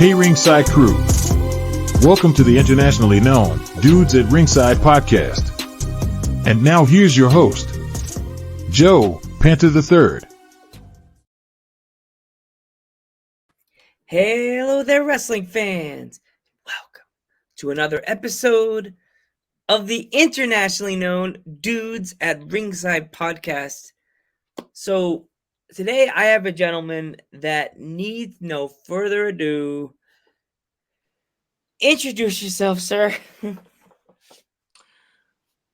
Hey Ringside crew, welcome to the internationally known Dudes at Ringside podcast. And now here's your host, Joe Panther III. Hello there, wrestling fans. Welcome to another episode of the internationally known Dudes at Ringside podcast. So today I have a gentleman that needs no further ado. Introduce yourself, sir.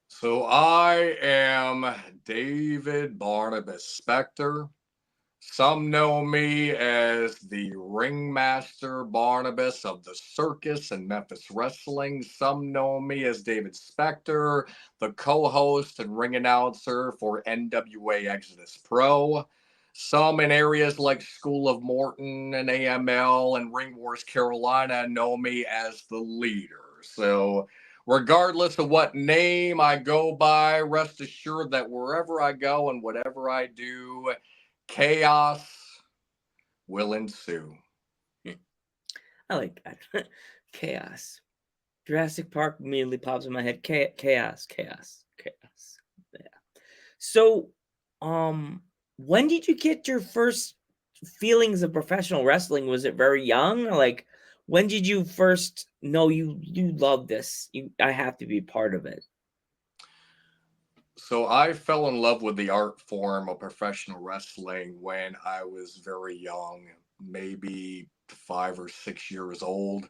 So I am David Barnabas Spector. Some know me as the Ringmaster Barnabas of the Circus and Memphis Wrestling. Some know me as David Spector, the co-host and ring announcer for NWA Exodus Pro. Some in areas like School of Morton and AML and Ring Wars Carolina know me as the leader. So regardless of what name I go by, rest assured that wherever I go and whatever I do, chaos will ensue. I like that. Chaos. Jurassic Park immediately pops in my head. Chaos. Yeah. So, when did you get your first feelings of professional wrestling? Was it very young? Or like, when did you first know you love this? I have to be part of it. So I fell in love with the art form of professional wrestling when I was very young, maybe 5 or 6 years old.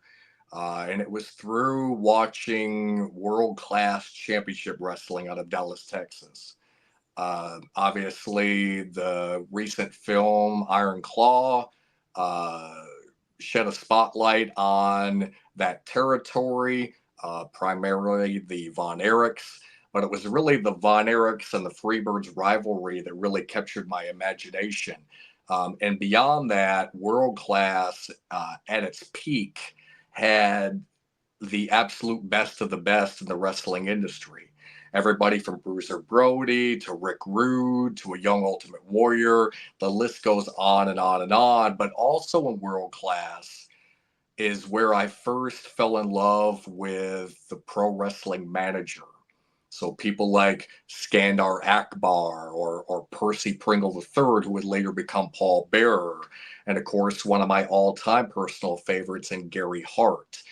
And it was through watching world-class championship wrestling out of Dallas, Texas. Obviously, the recent film Iron Claw uh, shed a spotlight on that territory, primarily the Von Erichs. But it was really the Von Erichs and the Freebirds rivalry that really captured my imagination. And beyond that, World Class at its peak had the absolute best of the best in the wrestling industry. Everybody from Bruiser Brody to Rick Rude to a young Ultimate Warrior. The list goes on and on and on. But also in World Class is where I first fell in love with the pro wrestling manager. So people like Skandar Akbar or Percy Pringle III, who would later become Paul Bearer. And of course, one of my all-time personal favorites in Gary Hart.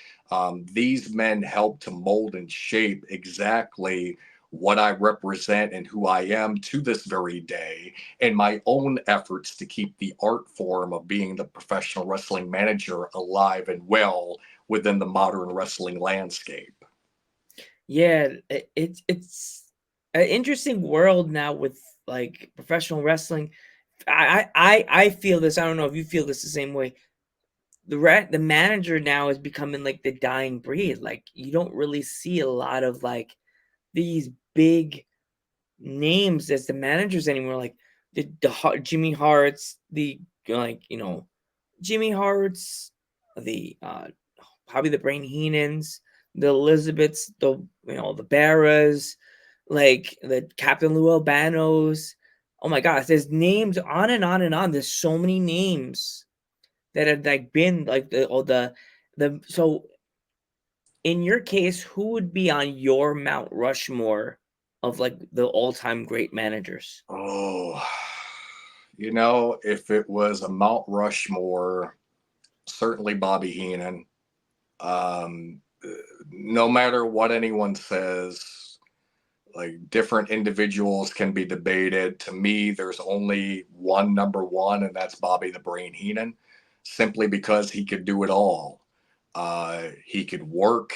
These men helped to mold and shape exactly what I represent and who I am to this very day, and my own efforts to keep the art form of being the professional wrestling manager alive and well within the modern wrestling landscape. Yeah, it's an interesting world now with like professional wrestling. I feel this. I don't know if you feel this the same way. The manager now is becoming like the dying breed. Like you don't really see a lot of like these big names as the managers anymore. Like Jimmy Hart's, the like Jimmy Hart's, the probably the Brain Heenans, the Elizabeths, the Barras, like the Captain Lou Albanos. Oh my gosh, there's names on and on and on. There's so many names that have like been like the so in your case, who would be on your Mount Rushmore of like the all-time great managers? Oh, if it was a Mount Rushmore, certainly Bobby Heenan. Um, no matter what anyone says, like different individuals can be debated. To me, there's only one number one, and that's Bobby the Brain Heenan, simply because he could do it all. He could work,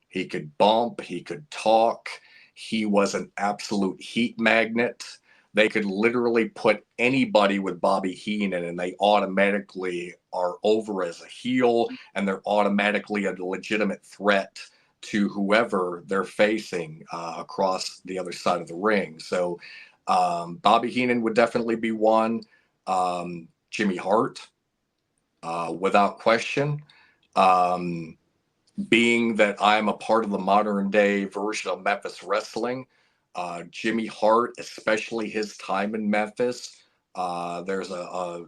he could bump, he could talk. He was an absolute heat magnet. They could literally put anybody with Bobby Heenan and they automatically are over as a heel and they're automatically a legitimate threat to whoever they're facing across the other side of the ring. So Bobby Heenan would definitely be one. Jimmy Hart, without question. Um, Being that I'm a part of the modern day version of Memphis wrestling, Jimmy Hart, especially his time in Memphis, there's a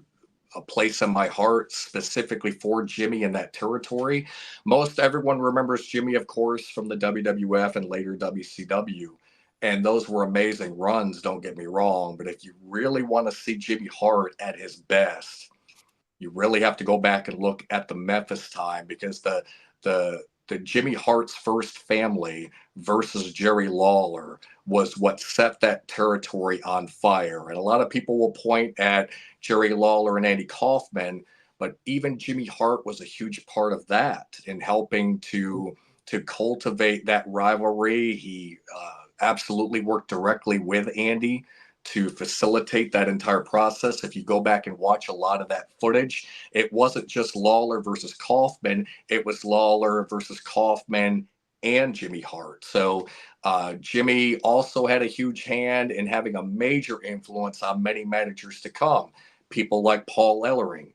a place in my heart specifically for Jimmy in that territory. Most everyone remembers Jimmy, of course, from the WWF and later WCW. And those were amazing runs, don't get me wrong. But if you really want to see Jimmy Hart at his best, you really have to go back and look at the Memphis time, because the Jimmy Hart's first family versus Jerry Lawler was what set that territory on fire. And a lot of people will point at Jerry Lawler and Andy Kaufman, but even Jimmy Hart was a huge part of that in helping to cultivate that rivalry. He absolutely worked directly with Andy to facilitate that entire process. If you go back and watch a lot of that footage, it wasn't just Lawler versus Kaufman, it was Lawler versus Kaufman and Jimmy Hart. So Jimmy also had a huge hand in having a major influence on many managers to come. People like Paul Ellering,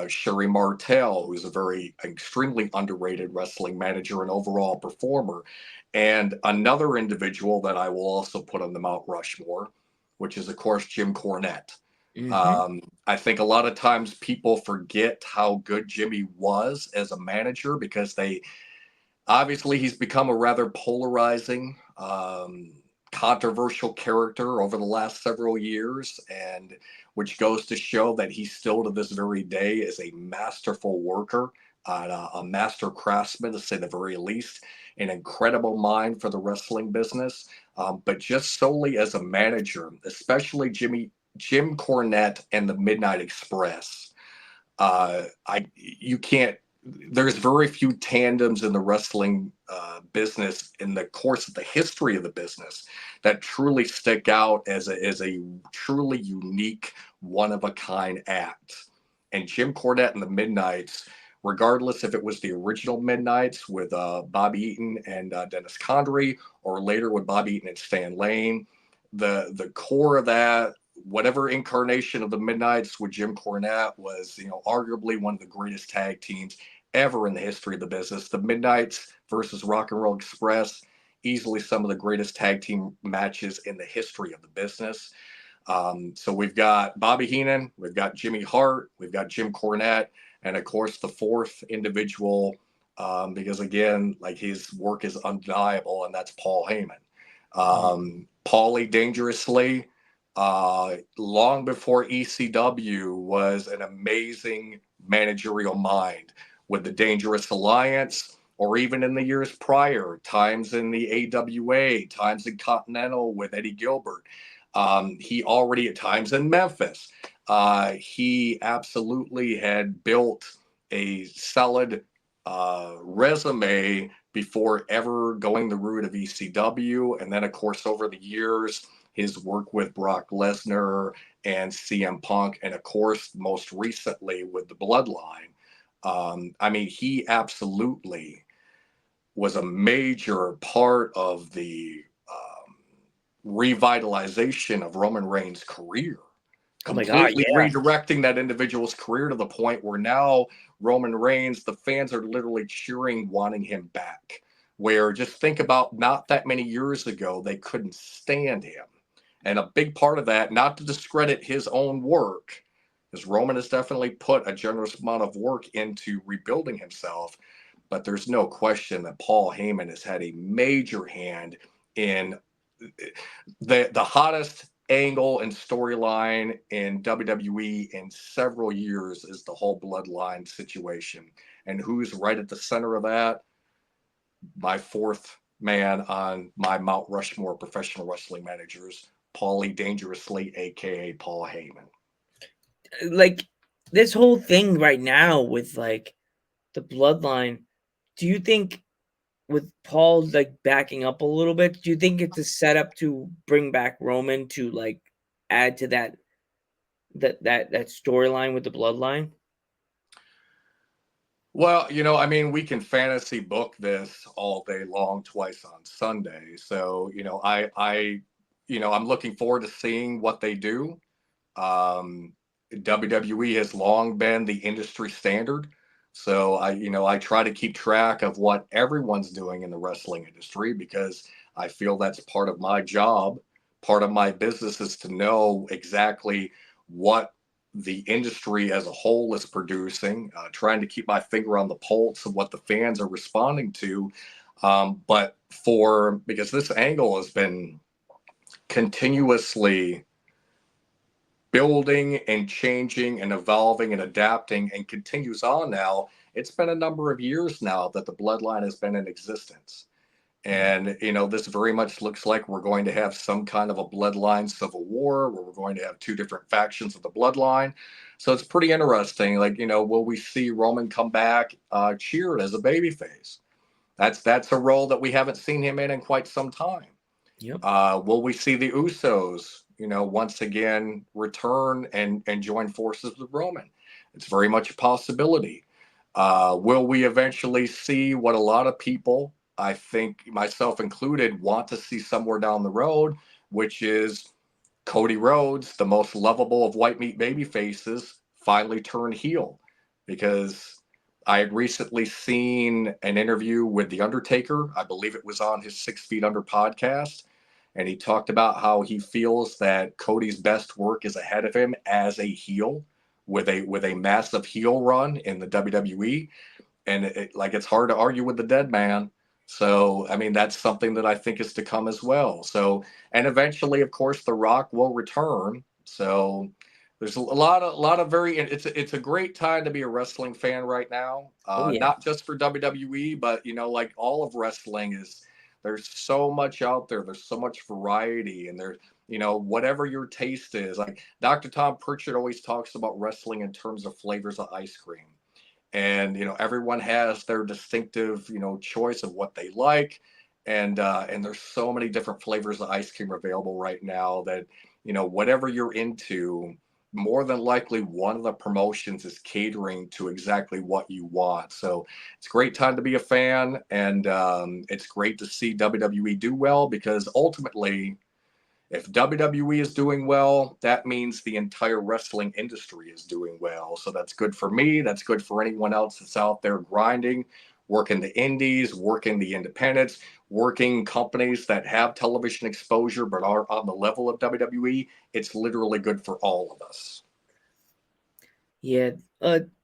Sherry Martel, who's a very extremely underrated wrestling manager and overall performer. And another individual that I will also put on the Mount Rushmore, which is, of course, Jim Cornette. I think a lot of times people forget how good Jimmy was as a manager, because obviously he's become a rather polarizing, controversial character over the last several years, and which goes to show that he still to this very day is a masterful worker, a master craftsman, to say the very least, an incredible mind for the wrestling business. But just solely as a manager, especially Jim Cornette and the Midnight Express, you can't. There's very few tandems in the wrestling business in the course of the history of the business that truly stick out as a truly unique, one of a kind act. And Jim Cornette and the Midnights, regardless if it was the original Midnights with Bobby Eaton and Dennis Condrey, or later with Bobby Eaton and Stan Lane, the core of that, whatever incarnation of the Midnights with Jim Cornette, was, arguably one of the greatest tag teams ever in the history of the business. The Midnights versus Rock and Roll Express, easily some of the greatest tag team matches in the history of the business. So we've got Bobby Heenan, we've got Jimmy Hart, we've got Jim Cornette, and of course the fourth individual, because again, like, his work is undeniable, and that's Paul Heyman. Paulie Dangerously, long before ECW, was an amazing managerial mind with the Dangerous Alliance, or even in the years prior, times in the AWA, times in Continental with Eddie Gilbert. He already, at times in Memphis, he absolutely had built a solid resume before ever going the route of ECW. And then, of course, over the years, his work with Brock Lesnar and CM Punk, and of course, most recently with the Bloodline. He absolutely was a major part of the revitalization of Roman Reigns' career. Oh my God, Completely yeah. redirecting that individual's career to the point where now Roman Reigns, the fans are literally cheering, wanting him back. Where, just think about, not that many years ago, they couldn't stand him. And a big part of that, not to discredit his own work, because Roman has definitely put a generous amount of work into rebuilding himself, but there's no question that Paul Heyman has had a major hand in the hottest angle and storyline in WWE in several years, is the whole Bloodline situation. And who's right at the center of that? My fourth man on my Mount Rushmore professional wrestling managers, Paulie Dangerously, aka Paul Heyman. Like, this whole thing right now with, like, the Bloodline, do you think, with Paul, like, backing up a little bit, do you think it's a setup to bring back Roman to, like, add to that storyline with the Bloodline? Well, we can fantasy book this all day long, twice on Sunday. So, I'm looking forward to seeing what they do. WWE has long been the industry standard. So I try to keep track of what everyone's doing in the wrestling industry, because I feel that's part of my job. Part of my business is to know exactly what the industry as a whole is producing, trying to keep my finger on the pulse of what the fans are responding to. But because this angle has been continuously building and changing and evolving and adapting and continues on now. It's been a number of years now that the bloodline has been in existence. And, this very much looks like we're going to have some kind of a bloodline civil war where we're going to have two different factions of the bloodline. So it's pretty interesting. Like, will we see Roman come back cheered as a babyface? That's a role that we haven't seen him in quite some time. Yep. Will we see the Usos, once again return and join forces with Roman? It's very much a possibility. Will we eventually see what a lot of people, I think myself included, want to see somewhere down the road, which is Cody Rhodes, the most lovable of white meat baby faces, finally turned heel? Because I had recently seen an interview with The Undertaker. I believe it was on his 6 Feet Under podcast. And he talked about how he feels that Cody's best work is ahead of him as a heel with a massive heel run in the WWE. And it's hard to argue with the dead man. So, I mean, that's something that I think is to come as well. So, and eventually, of course, The Rock will return. So, there's a lot of very. It's a great time to be a wrestling fan right now. Oh yeah. Not just for WWE, but like all of wrestling is. There's so much out there. There's so much variety, and there's whatever your taste is. Like Dr. Tom Pritchard always talks about wrestling in terms of flavors of ice cream, and everyone has their distinctive choice of what they like, and there's so many different flavors of ice cream available right now that whatever you're into, more than likely one of the promotions is catering to exactly what you want. So it's a great time to be a fan, and it's great to see WWE do well, because ultimately, if WWE is doing well, that means the entire wrestling industry is doing well. So that's good for me. That's good for anyone else that's out there grinding, working the indies, working the independents, working companies that have television exposure but are on the level of WWE. It's literally good for all of us. Yeah.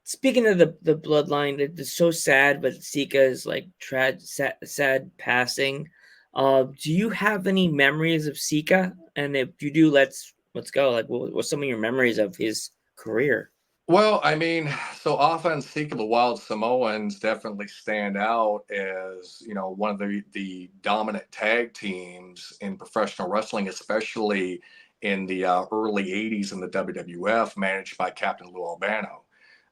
Speaking of the bloodline, it's so sad, but Sika is like sad passing. Do you have any memories of Sika? And if you do, let's go. Like, what's some of your memories of his career? Well, I mean, so Afa and Sika, the Wild Samoans, definitely stand out as, one of the dominant tag teams in professional wrestling, especially in the early 80s in the WWF, managed by Captain Lou Albano.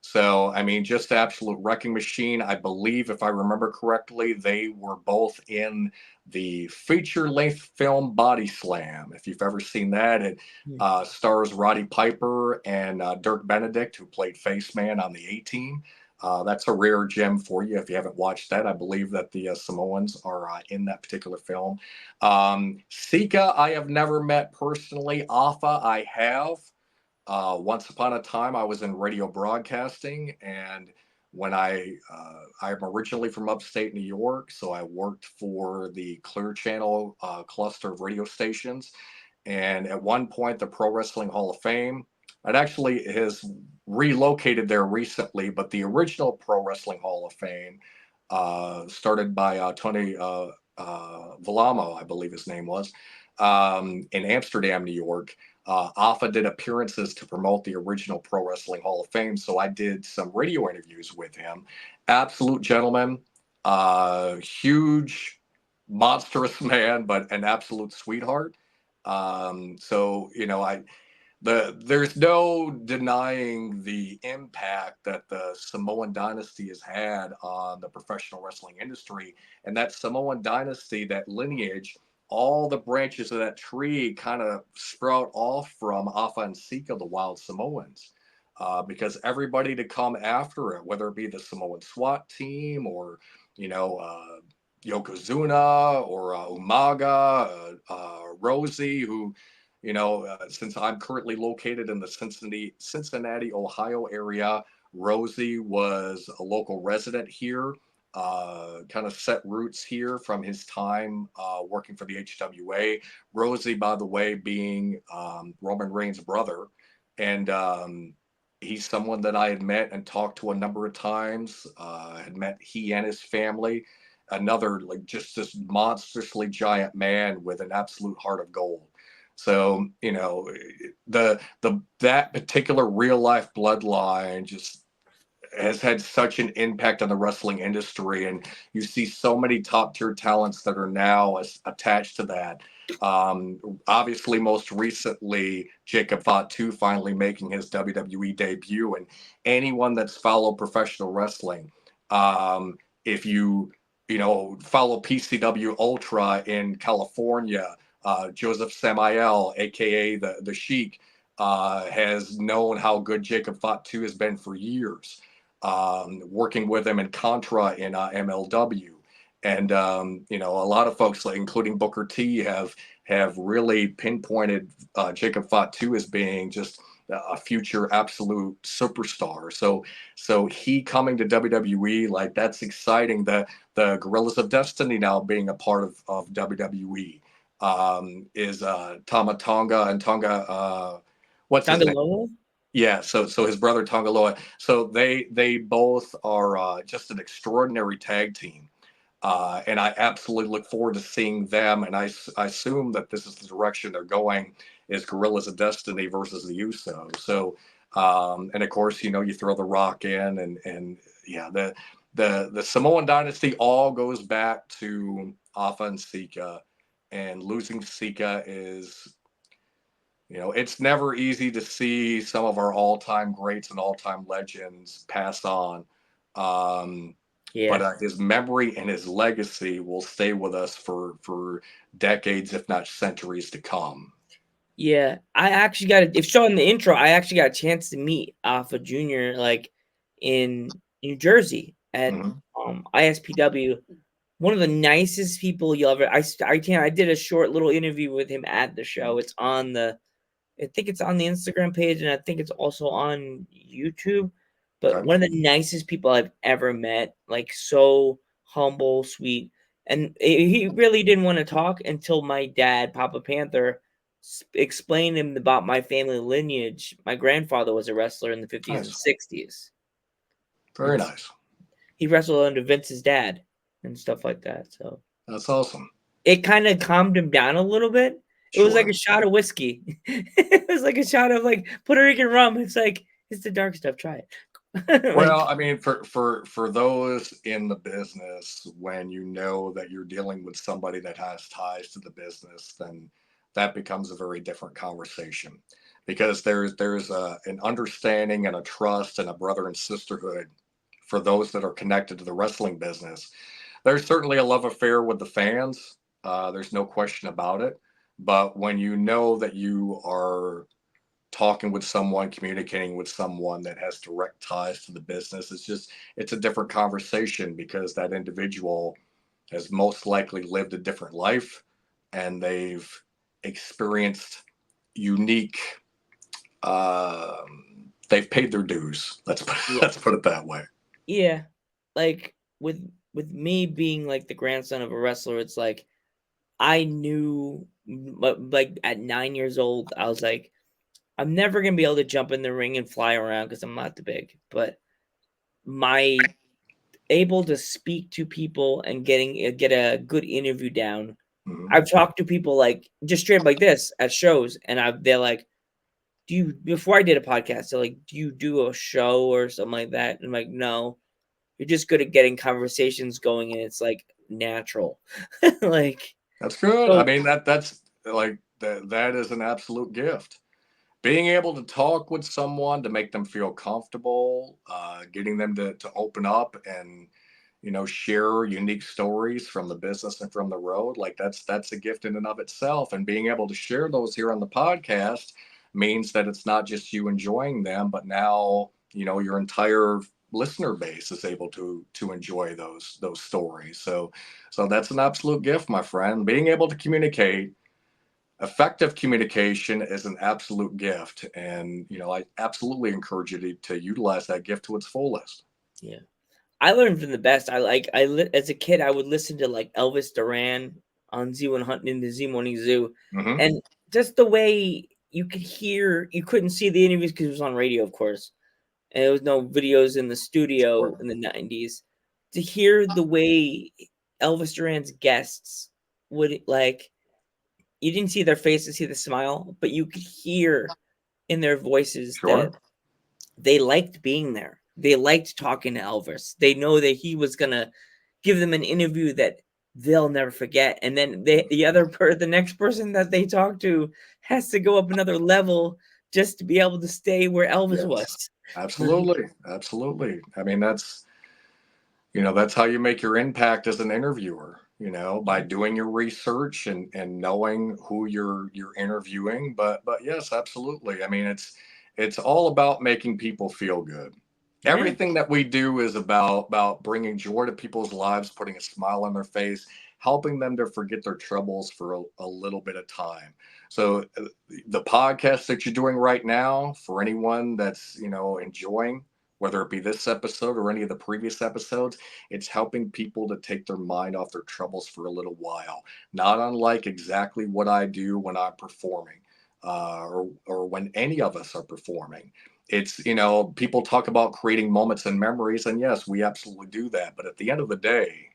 So, I mean, just absolute wrecking machine. I believe, if I remember correctly, they were both in the feature-length film Body Slam. If you've ever seen that, it stars Roddy Piper and Dirk Benedict, who played Face Man on the A-Team. That's a rare gem for you if you haven't watched that. I believe that the Samoans are in that particular film. Sika, I have never met personally. Afa, I have. Once upon a time, I was in radio broadcasting, and when I'm originally from upstate New York, so I worked for the Clear Channel cluster of radio stations. And at one point, the Pro Wrestling Hall of Fame, it actually has relocated there recently, but the original Pro Wrestling Hall of Fame, started by Tony Villamo, I believe his name was, in Amsterdam, New York. Afa did appearances to promote the original Pro Wrestling Hall of Fame, so I did some radio interviews with him. Absolute gentleman, huge, monstrous man, but an absolute sweetheart. So there's no denying the impact that the Samoan dynasty has had on the professional wrestling industry, and that Samoan dynasty, that lineage, all the branches of that tree kind of sprout off from Afa and Sika, the Wild Samoans, because everybody to come after it, whether it be the Samoan SWAT team or Yokozuna or Umaga, Rosie, who since I'm currently located in the Cincinnati, Ohio area, Rosie was a local resident here, kind of set roots here from his time working for the HWA. Rosie, by the way, being Roman Reigns' brother. And he's someone that I had met and talked to a number of times. Had met he and his family. Another like just this monstrously giant man with an absolute heart of gold. So the that particular real life bloodline just has had such an impact on the wrestling industry, and you see so many top tier talents that are now attached to that. Obviously, most recently, Jacob Fatu finally making his WWE debut, and anyone that's followed professional wrestling, if follow PCW Ultra in California, Joseph Samael, aka the Sheik, has known how good Jacob Fatu has been for years, working with him in Contra in MLW. And a lot of folks, like including Booker T, have really pinpointed Jacob Fatu as being just a future absolute superstar. So he coming to WWE, like that's exciting. The Gorillas of Destiny now being a part of WWE, is Tama Tonga and Tonga. What's his name? Tangaloa? Yeah, so his brother Tongaloa. So they both are just an extraordinary tag team, and I absolutely look forward to seeing them. And I assume that this is the direction they're going, is Gorillas of Destiny versus the Usos. So and of course you throw the Rock in, and yeah, the Samoan dynasty all goes back to Afa and Sika, and losing Sika is. It's never easy to see some of our all-time greats and all-time legends pass on. Um, Yeah. but his memory and his legacy will stay with us for decades, if not centuries to come. Yeah, I actually if so in the intro, I actually got a chance to meet Alpha Jr. like in New Jersey at ISPW. One of the nicest people you'll ever. I did a short little interview with him at the show. It's on I think it's on the Instagram page, and I think it's also on YouTube. But Okay. one of the nicest people I've ever met, like so humble, sweet, and he really didn't want to talk until my dad, Papa Panther, explained him about my family lineage. My grandfather was a wrestler in the 50s and Nice. 60s. Very nice. He wrestled under Vince's dad and stuff like that. So That's awesome. it kind of calmed him down a little bit. It was like a shot of whiskey. It was like a shot of like Puerto Rican rum. It's like it's the dark stuff. Try it. Well, I mean, for those in the business, when you know that you're dealing with somebody that has ties to the business, then that becomes a very different conversation, because there's an understanding and a trust and a brother and sisterhood for those that are connected to the wrestling business. There's certainly a love affair with the fans. There's no question about it. But when you know that you are talking with someone, communicating with someone that has direct ties to the business, it's a different conversation, because that individual has most likely lived a different life, and they've experienced unique, they've paid their dues. Let's put it that way. Yeah, like with me being like the grandson of a wrestler, it's like I knew, like at 9 years old, I was like, I'm never gonna be able to jump in the ring and fly around because I'm not too big. But my able to speak to people and get a good interview down. Mm-hmm. I've talked to people like just straight up like this at shows, and they're like, "Do you?" Before I did a podcast, they're like, "Do you do a show or something like that?" And I'm like, "No, you're just good at getting conversations going, and it's like natural." Like That's good. I so, mean, that's like that is an absolute gift. Being able to talk with someone to make them feel comfortable, getting them to open up and share unique stories from the business and from the road, like that's a gift in and of itself. And being able to share those here on the podcast means that it's not just you enjoying them, but now your entire listener base is able to enjoy those stories. So that's an absolute gift, my friend. Being able to communicate, effective communication, is an absolute gift, and I absolutely encourage you to utilize that gift to its fullest. yeah. I learned from the best. As a kid, I would listen to like Elvis Duran on Z1 Hunting in the Z Morning Zoo, Mm-hmm. and just the way you could hear, you couldn't see the interviews because it was on radio, of course. and there was no videos in the studio in the 90s. To hear the way Elvis Duran's guests would like, you didn't see their faces, see the smile, but you could hear in their voices that Sure. they liked being there. They liked talking to Elvis. They know that he was gonna give them an interview that they'll never forget. And then the next person that they talk to has to go up another level just to be able to stay where Elvis Yes. was. Absolutely. Absolutely. I mean, that's how you make your impact as an interviewer, by doing your research and knowing who you're interviewing. But yes, absolutely. I mean, it's all about making people feel good. Yeah. Everything that we do is about bringing joy to people's lives, putting a smile on their face, helping them to forget their troubles for a little bit of time. So the podcast that you're doing right now, for anyone that's enjoying, whether it be this episode or any of the previous episodes, it's helping people to take their mind off their troubles for a little while. Not unlike exactly what I do when I'm performing, or when any of us are performing. It's, people talk about creating moments and memories, and yes, we absolutely do that. But at the end of the day,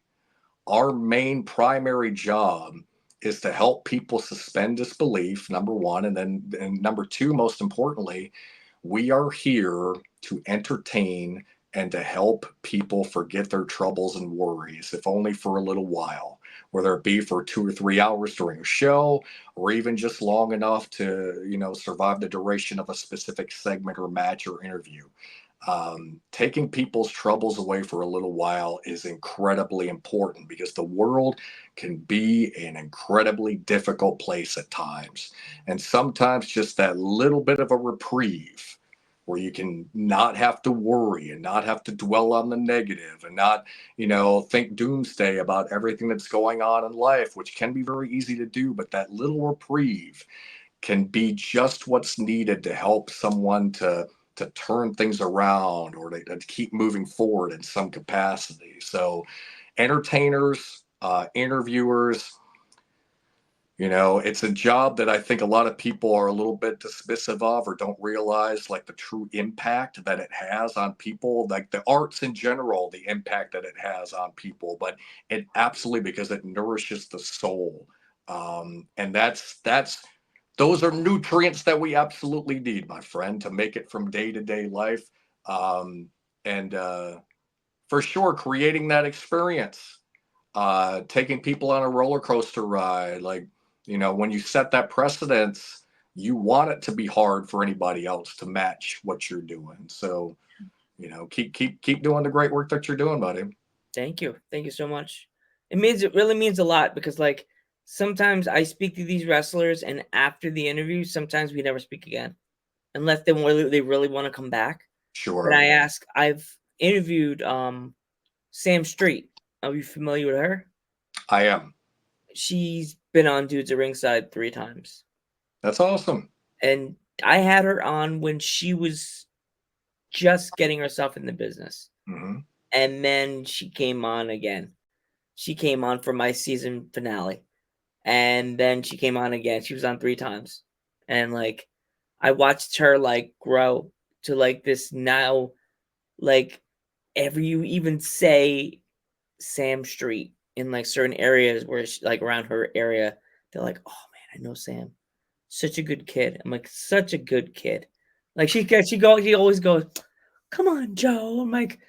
our main primary job is to help people suspend disbelief, number one. And number two, most importantly, we are here to entertain and to help people forget their troubles and worries, if only for a little while, whether it be for 2 or 3 hours during a show, or even just long enough to, survive the duration of a specific segment or match or interview. Taking people's troubles away for a little while is incredibly important because the world can be an incredibly difficult place at times. And sometimes just that little bit of a reprieve where you can not have to worry and not have to dwell on the negative and not, think doomsday about everything that's going on in life, which can be very easy to do. But that little reprieve can be just what's needed to help someone to turn things around or to keep moving forward in some capacity. So entertainers, interviewers, it's a job that I think a lot of people are a little bit dismissive of or don't realize like the true impact that it has on people, like the arts in general, the impact that it has on people. But it absolutely, because it nourishes the soul. And those are nutrients that we absolutely need, my friend, to make it from day to day life. And for sure, creating that experience, taking people on a roller coaster ride, like, when you set that precedence, you want it to be hard for anybody else to match what you're doing. So, keep doing the great work that you're doing, buddy. Thank you. Thank you so much. It really means a lot because like sometimes I speak to these wrestlers and after the interview, sometimes we never speak again unless they really want to come back. But Sure. I've interviewed Sam Street. Are you familiar with her? I am. She's been on Dudes at Ringside 3 times. That's awesome. And I had her on when she was just getting herself in the business. Hmm. And then she came on again. She came on for my season finale. And then she came on again. She was on 3 times. And like I watched her like grow to like this now, like ever you even say Sam Street in like certain areas where she, like around her area, they're like, oh man, I know Sam. Such a good kid. I'm like, such a good kid. Like she always goes, come on, Joe. I'm like,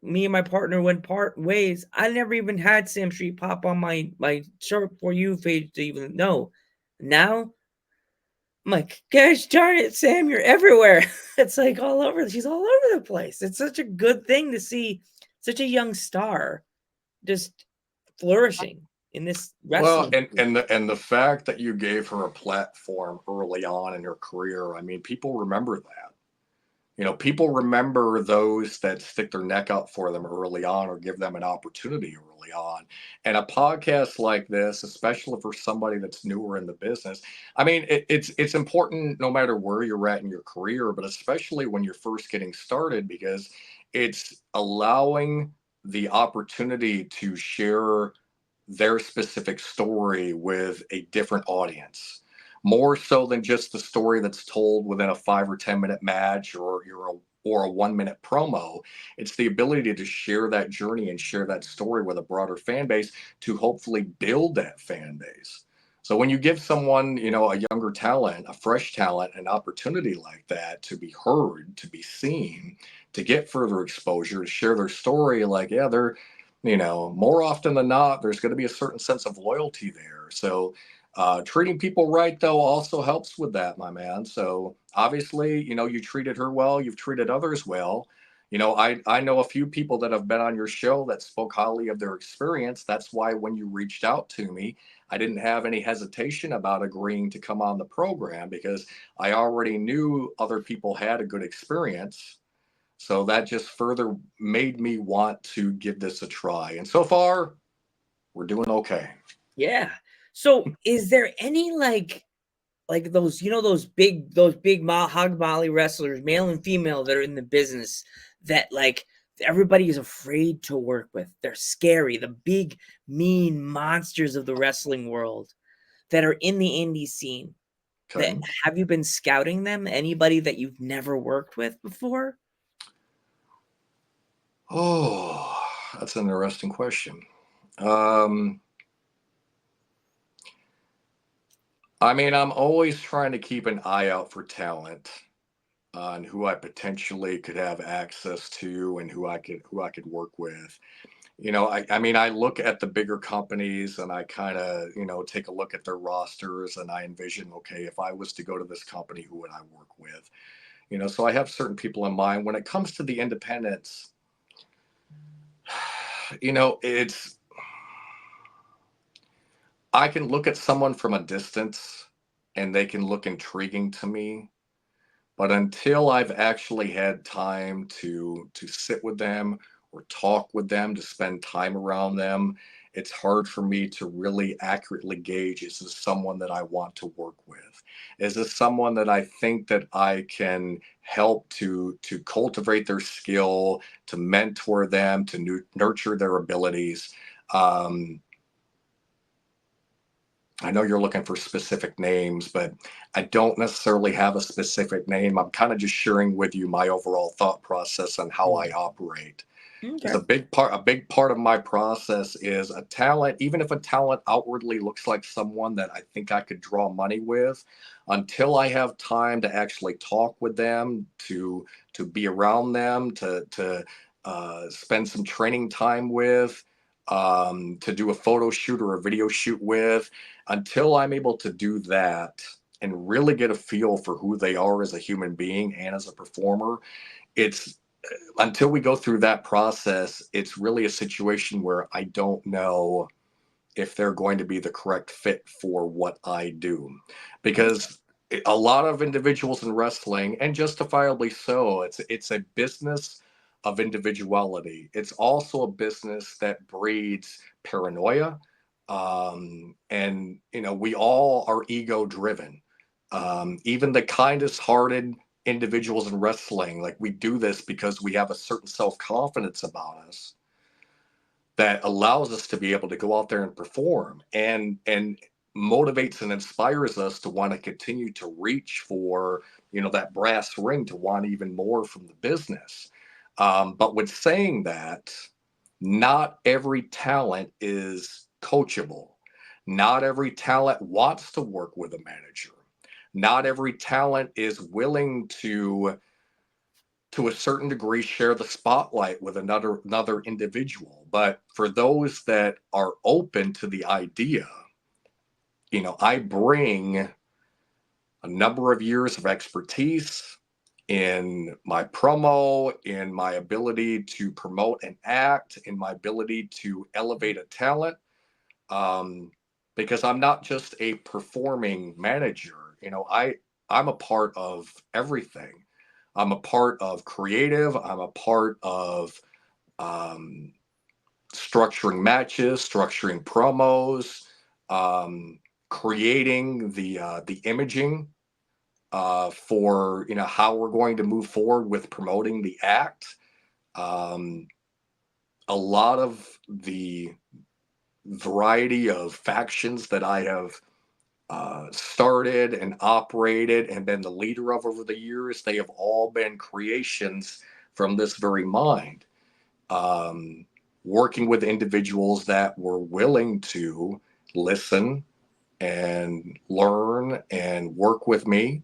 me and my partner went part ways. I never even had Sam Street pop on my short for you page to even know. Now I'm like, gosh darn it, Sam, you're everywhere. It's like all over. She's all over the place. It's such a good thing to see such a young star just flourishing in this Well, wrestling. and the fact that you gave her a platform early on in her career, I mean, people remember that. People remember those that stick their neck out for them early on or give them an opportunity early on. And a podcast like this, especially for somebody that's newer in the business, I mean, it's important no matter where you're at in your career, but especially when you're first getting started, because it's allowing the opportunity to share their specific story with a different audience, more so than just the story that's told within a 5 or 10 minute match or a 1 minute promo. It's the ability to share that journey and share that story with a broader fan base to hopefully build that fan base. So when you give someone, a younger talent, a fresh talent, an opportunity like that to be heard, to be seen, to get further exposure, to share their story, like, yeah, they're, more often than not, there's going to be a certain sense of loyalty there. So treating people right, though, also helps with that, my man. So obviously, you treated her well, you've treated others well. I know a few people that have been on your show that spoke highly of their experience. That's why when you reached out to me, I didn't have any hesitation about agreeing to come on the program, because I already knew other people had a good experience. So that just further made me want to give this a try. And so far, we're doing okay. Yeah. So is there any like those, those big hog molly wrestlers, male and female, that are in the business that like everybody is afraid to work with? They're scary, the big mean monsters of the wrestling world that are in the indie scene. That, Okay. have you been scouting them? Anybody that you've never worked with before? Oh, that's an interesting question. Um, I mean, I'm always trying to keep an eye out for talent on who I potentially could have access to and who I could work with. I mean, I look at the bigger companies and I kind of, take a look at their rosters and I envision, okay, if I was to go to this company, who would I work with? So I have certain people in mind. When it comes to the independents, it's, I can look at someone from a distance and they can look intriguing to me. But until I've actually had time to sit with them or talk with them, to spend time around them, it's hard for me to really accurately gauge, is this someone that I want to work with? Is this someone that I think that I can help to cultivate their skill, to mentor them, to nurture their abilities? Um, I know you're looking for specific names, but I don't necessarily have a specific name. I'm kind of just sharing with you my overall thought process on how I operate. Because Okay. a big part of my process is a talent, even if a talent outwardly looks like someone that I think I could draw money with, until I have time to actually talk with them, to be around them, to spend some training time with, to do a photo shoot or a video shoot with, until I'm able to do that and really get a feel for who they are as a human being and as a performer, it's until we go through that process, it's really a situation where I don't know if they're going to be the correct fit for what I do. Because a lot of individuals in wrestling, and justifiably so, it's a business of individuality. It's also a business that breeds paranoia. And, we all are ego driven. Even the kindest hearted individuals in wrestling, like, we do this because we have a certain self-confidence about us that allows us to be able to go out there and perform, and motivates and inspires us to want to continue to reach for, that brass ring, to want even more from the business. But with saying that, not every talent is coachable. Not every talent wants to work with a manager. Not every talent is willing to a certain degree, share the spotlight with another individual. But for those that are open to the idea, I bring a number of years of expertise in my promo, in my ability to promote and act, in my ability to elevate a talent. Um, because I'm not just a performing manager. I'm a part of everything. I'm a part of creative. I'm a part of um, structuring matches, structuring promos, um, creating the imaging for how we're going to move forward with promoting the act. Um, a lot of the variety of factions that I have started and operated and been the leader of over the years, they have all been creations from this very mind. Um, Working with individuals that were willing to listen and learn and work with me,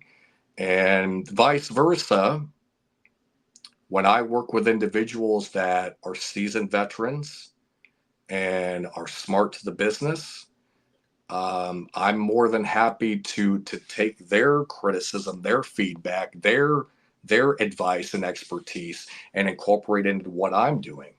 and vice versa. When I work with individuals that are seasoned veterans and are smart to the business, I'm more than happy to take their criticism, their feedback, their advice and expertise, and incorporate it into what I'm doing.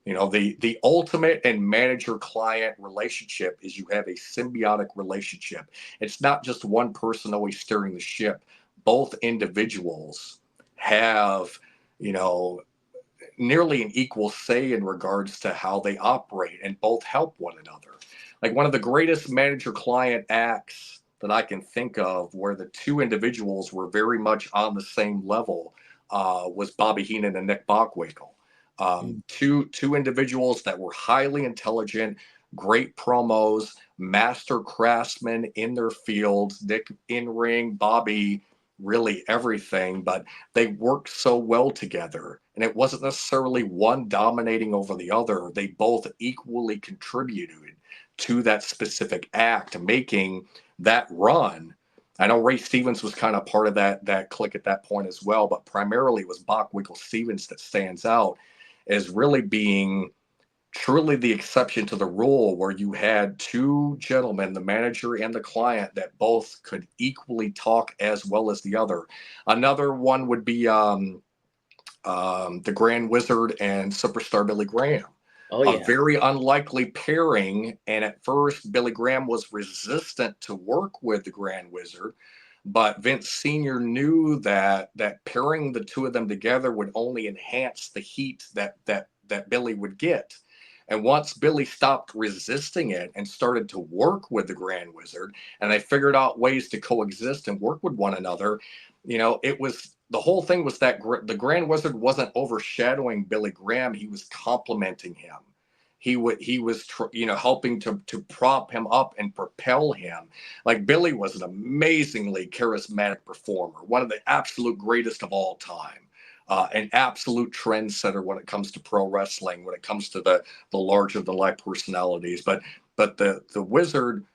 You know, the ultimate and manager client relationship is you have a symbiotic relationship. It's not just one person always steering the ship. Both individuals have, you know, nearly an equal say in regards to how they operate, and both help one another. Like one of the greatest manager client acts that I can think of where the two individuals were very much on the same level was Bobby Heenan and Nick Bockwinkel. Mm. Two individuals that were highly intelligent, great promos, master craftsmen in their fields. Nick in ring, Bobby really everything, but they worked so well together. And it wasn't necessarily one dominating over the other. They both equally contributed to that specific act, making that run. I know Ray Stevens was kind of part of that clique at that point as well, but primarily it was Bockwinkel Stevens that stands out as really being truly the exception to the rule, where you had two gentlemen, the manager and the client, that both could equally talk as well as the other. Another one would be the Grand Wizard and Superstar Billy Graham. Oh A yeah. very unlikely pairing, and at first Billy Graham was resistant to work with the Grand Wizard, but Vince Sr. knew that pairing the two of them together would only enhance the heat that Billy would get. And once Billy stopped resisting it and started to work with the Grand Wizard, and they figured out ways to coexist and work with one another, you know, it was the whole thing was that the Grand Wizard wasn't overshadowing Billy Graham; he was complementing him. He was you know, helping to prop him up and propel him. Like Billy was an amazingly charismatic performer, one of the absolute greatest of all time. An absolute trendsetter when it comes to pro wrestling, when it comes to the larger than life personalities. But the Wizard,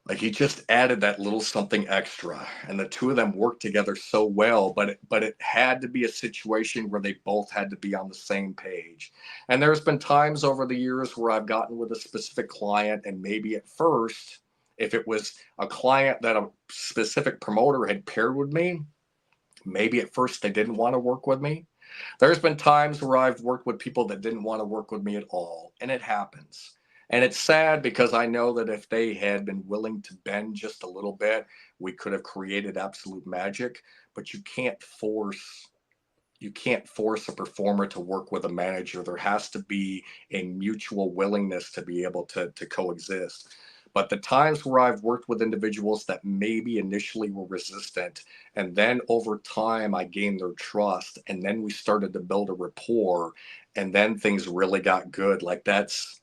like, he just added that little something extra, and the two of them worked together so well. But it had to be a situation where they both had to be on the same page. And there's been times over the years where I've gotten with a specific client, and maybe at first, if it was a client that a specific promoter had paired with me, maybe at first they didn't want to work with me. There's been times where I've worked with people that didn't want to work with me at all, and it happens. And it's sad because I know that if they had been willing to bend just a little bit, we could have created absolute magic. But you can't force a performer to work with a manager. There has to be a mutual willingness to be able to coexist. But the times where I've worked with individuals that maybe initially were resistant, and then over time I gained their trust, and then we started to build a rapport, and then things really got good. Like, that's,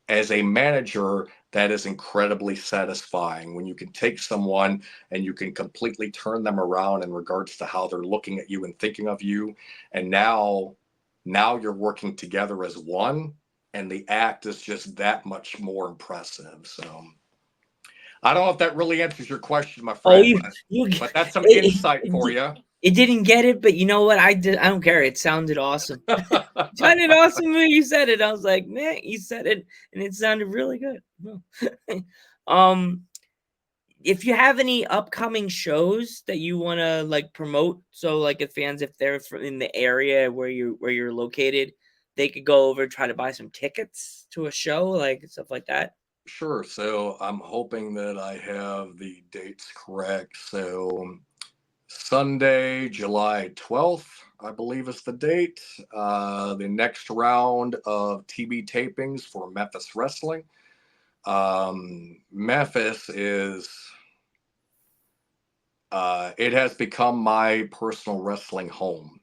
as a manager, that is incredibly satisfying when you can take someone and you can completely turn them around in regards to how they're looking at you and thinking of you. And now you're working together as one, and the act is just that much more impressive. So I don't know if that really answers your question, my Oh, friend, you but that's some it, insight for you. it didn't get it, but you know what? I did. I don't care. It sounded awesome. It sounded awesome when you said it. I was like, man, you said it, and it sounded really good. um, if you have any upcoming shows that you want to like promote, so like if fans, if they're in the area where you're located, they could go over and try to buy some tickets to a show, like stuff like that. Sure. So I'm hoping that I have the dates correct. So Sunday, July 12th, I believe is the date. The next round of TV tapings for Memphis Wrestling. Memphis is, it has become my personal wrestling home.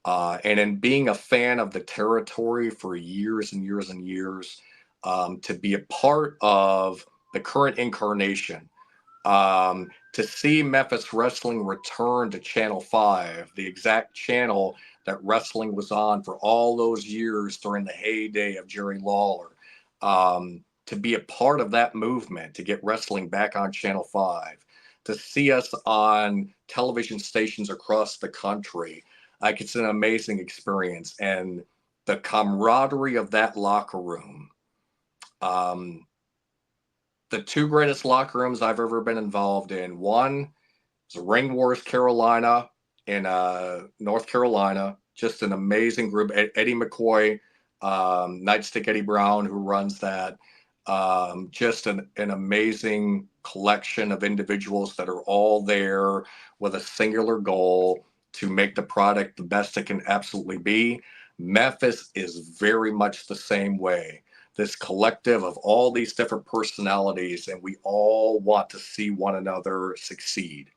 And in being a fan of the territory for years and years and years, to be a part of the current incarnation. To see Memphis Wrestling return to Channel 5, the exact channel that wrestling was on for all those years during the heyday of Jerry Lawler, to be a part of that movement, to get wrestling back on Channel 5, to see us on television stations across the country, like it's an amazing experience. And the camaraderie of that locker room, the two greatest locker rooms I've ever been involved in. One is Ring Wars Carolina in North Carolina. Just an amazing group. Eddie McCoy, Nightstick Eddie Brown, who runs that. Just an amazing collection of individuals that are all there with a singular goal to make the product the best it can absolutely be. Memphis is very much the same way. This collective of all these different personalities, and we all want to see one another succeed.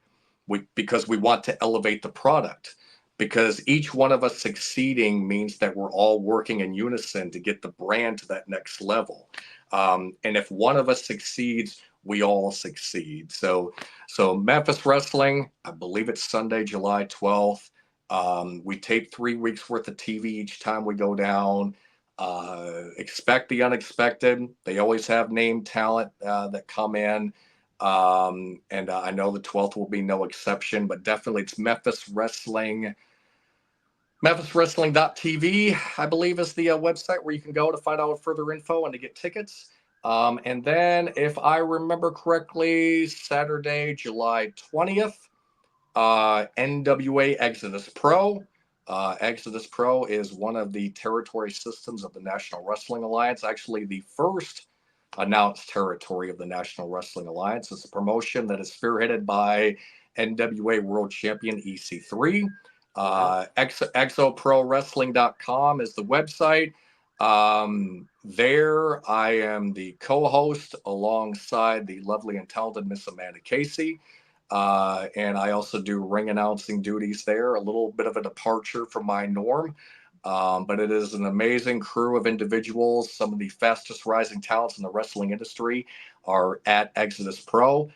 Because we want to elevate the product, because each one of us succeeding means that we're all working in unison to get the brand to that next level. And if one of us succeeds, we all succeed. So Memphis Wrestling, I believe it's Sunday, July 12th. We tape 3 weeks worth of TV each time we go down. Expect the unexpected. They always have name talent that come in. And I know the 12th will be no exception, but definitely it's Memphis Wrestling. MemphisWrestling.tv, I believe, is the website where you can go to find out further info and to get tickets. And then, if I remember correctly, Saturday, July 20th, NWA Exodus Pro. Exodus Pro is one of the territory systems of the National Wrestling Alliance, actually the first announced territory of the National Wrestling Alliance. It's a promotion that is spearheaded by NWA World Champion EC3. ExoProWrestling.com is the website. There I am the co-host alongside the lovely and talented Miss Amanda Casey. And I also do ring announcing duties there, a little bit of a departure from my norm. But it is an amazing crew of individuals. Some of the fastest rising talents in the wrestling industry are at Exodus Pro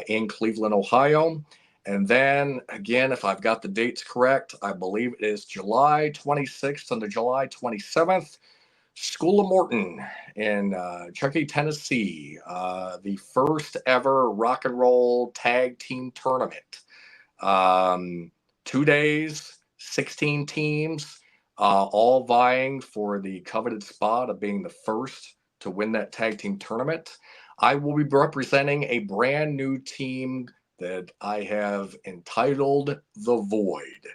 in Cleveland, Ohio. And then again, if I've got the dates correct, I believe it is July 26th and July 27th. School of Morton in Chuckey, Tennessee, the first ever rock and roll tag team tournament. 2 days, 16 teams, all vying for the coveted spot of being the first to win that tag team tournament. I will be representing a brand new team that I have entitled The Void.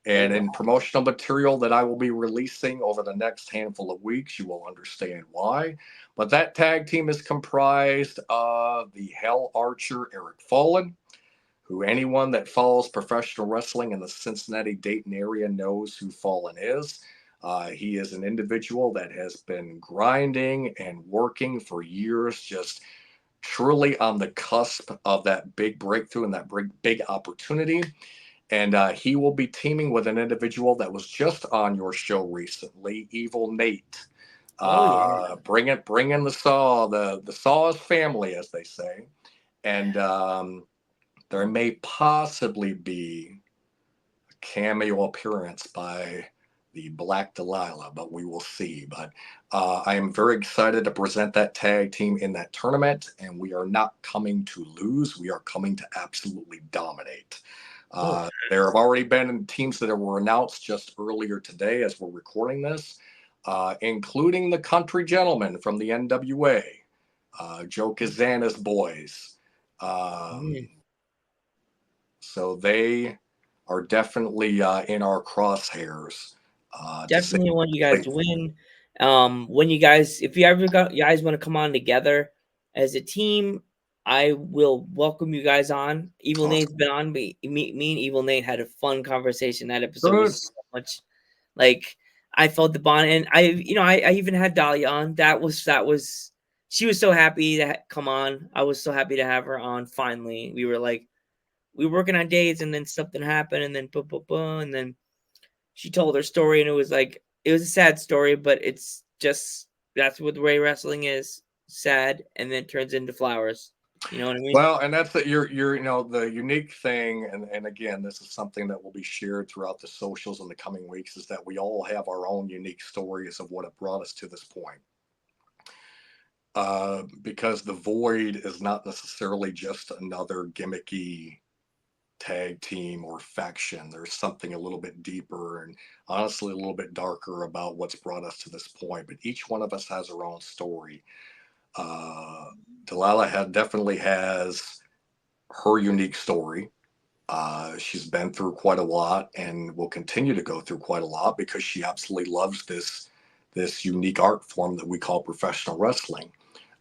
And in promotional material that I will be releasing over the next handful of weeks, you will understand why. But that tag team is comprised of the Hell Archer Eric Fallen, who anyone that follows professional wrestling in the Cincinnati-Dayton area knows who Fallen is. He is an individual that has been grinding and working for years, just truly on the cusp of that big breakthrough and that big opportunity. And he will be teaming with an individual that was just on your show recently, Evil Nate. Bring in the Saw, the Saw's family, as they say. And there may possibly be a cameo appearance by the Black Delilah, but we will see. But I am very excited to present that tag team in that tournament, and we are not coming to lose. We are coming to absolutely dominate. There have already been teams that were announced just earlier today as we're recording this, including the Country Gentlemen from the NWA, Joe Kazana's boys. So they are definitely in our crosshairs. Definitely want you guys to win. When you guys, if you guys want to come on together as a team, I will welcome you guys on. Evil Nate's been on. Me and Evil Nate had a fun conversation. That episode was so much like I felt the bond, and I even had Dahlia on. That was she was so happy to come on. I was so happy to have her on. Finally, we were working on days, and then something happened, and then and then she told her story, and it was a sad story, but it's just that's what the way wrestling is. sad and then turns into flowers. You know what I mean? Well, and that's the unique thing, and again, this is something that will be shared throughout the socials in the coming weeks, is that we all have our own unique stories of what have brought us to this point. Because the Void is not necessarily just another gimmicky tag team or faction. There's something a little bit deeper and honestly a little bit darker about what's brought us to this point. But each one of us has our own story. Delilah definitely has her unique story. She's been through quite a lot and will continue to go through quite a lot because she absolutely loves this unique art form that we call professional wrestling.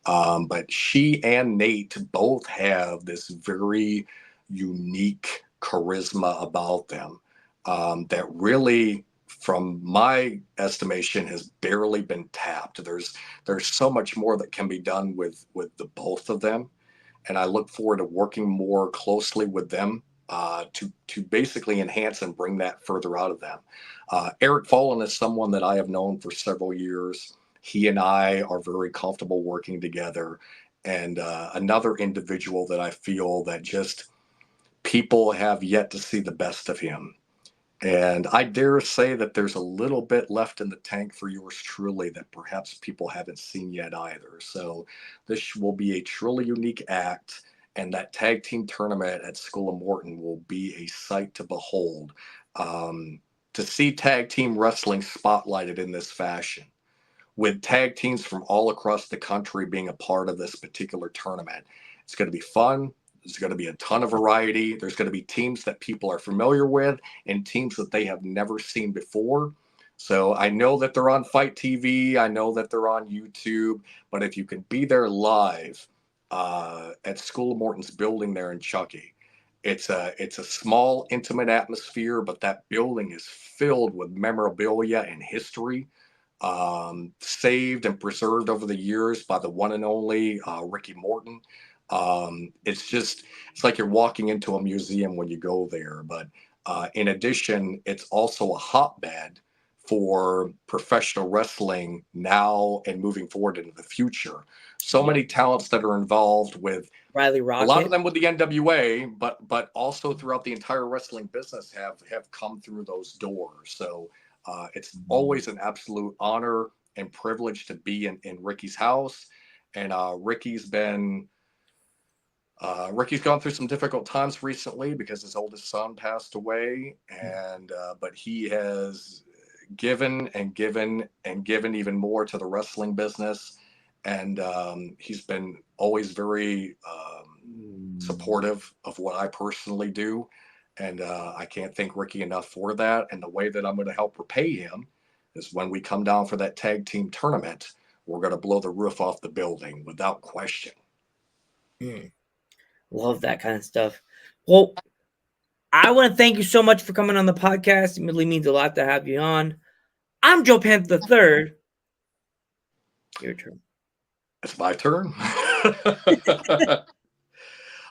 But she and Nate both have this very unique charisma about them that really, from my estimation, has barely been tapped. There's so much more that can be done with the both of them, and I look forward to working more closely with them to basically enhance and bring that further out of them. Eric Follen is someone that I have known for several years. He and I are very comfortable working together. And another individual that I feel that just people have yet to see the best of him. And I dare say that there's a little bit left in the tank for yours truly that perhaps people haven't seen yet either. So this will be a truly unique act. And that tag team tournament at School of Morton will be a sight to behold. To see tag team wrestling spotlighted in this fashion, with tag teams from all across the country being a part of this particular tournament. It's going to be fun. There's going to be a ton of variety. There's going to be teams that people are familiar with and teams that they have never seen before. So I know that they're on Fight TV. I know that they're on YouTube. But if you can be there live at School of Morton's building there in Chucky, it's a small, intimate atmosphere, but that building is filled with memorabilia and history, saved and preserved over the years by the one and only Ricky Morton. It's like you're walking into a museum when you go there. But in addition, it's also a hotbed for professional wrestling now and moving forward into the future. So many talents that are involved with Riley a Rocket. lot of them with the NWA, but also throughout the entire wrestling business have come through those doors. So it's always an absolute honor and privilege to be in Ricky's house. And Ricky's gone through some difficult times recently because his oldest son passed away. And but he has given and given and given even more to the wrestling business. And he's been always very supportive of what I personally do. And I can't thank Ricky enough for that. And the way that I'm going to help repay him is when we come down for that tag team tournament, we're going to blow the roof off the building without question. Love that kind of stuff. Well, I want to thank you so much for coming on the podcast. It really means a lot to have you on. I'm Joe Panther III. Your turn. It's my turn.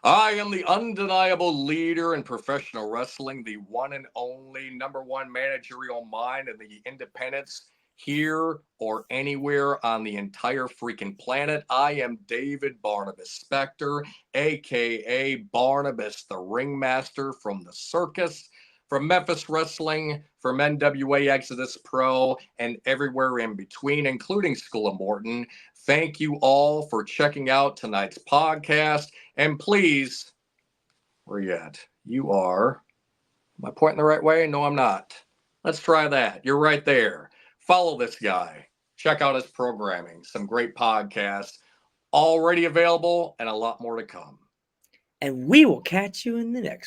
I am the undeniable leader in professional wrestling, the one and only number one managerial mind in the independents here or anywhere on the entire freaking planet. I am David Barnabas Spector, a.k.a. Barnabas the Ringmaster from the circus, from Memphis Wrestling, from NWA Exodus Pro, and everywhere in between, including School of Morton. Thank you all for checking out tonight's podcast. And please, where you at? You are. Am I pointing the right way? No, I'm not. Let's try that. You're right there. Follow this guy. Check out his programming. Some great podcasts already available and a lot more to come. And we will catch you in the next one.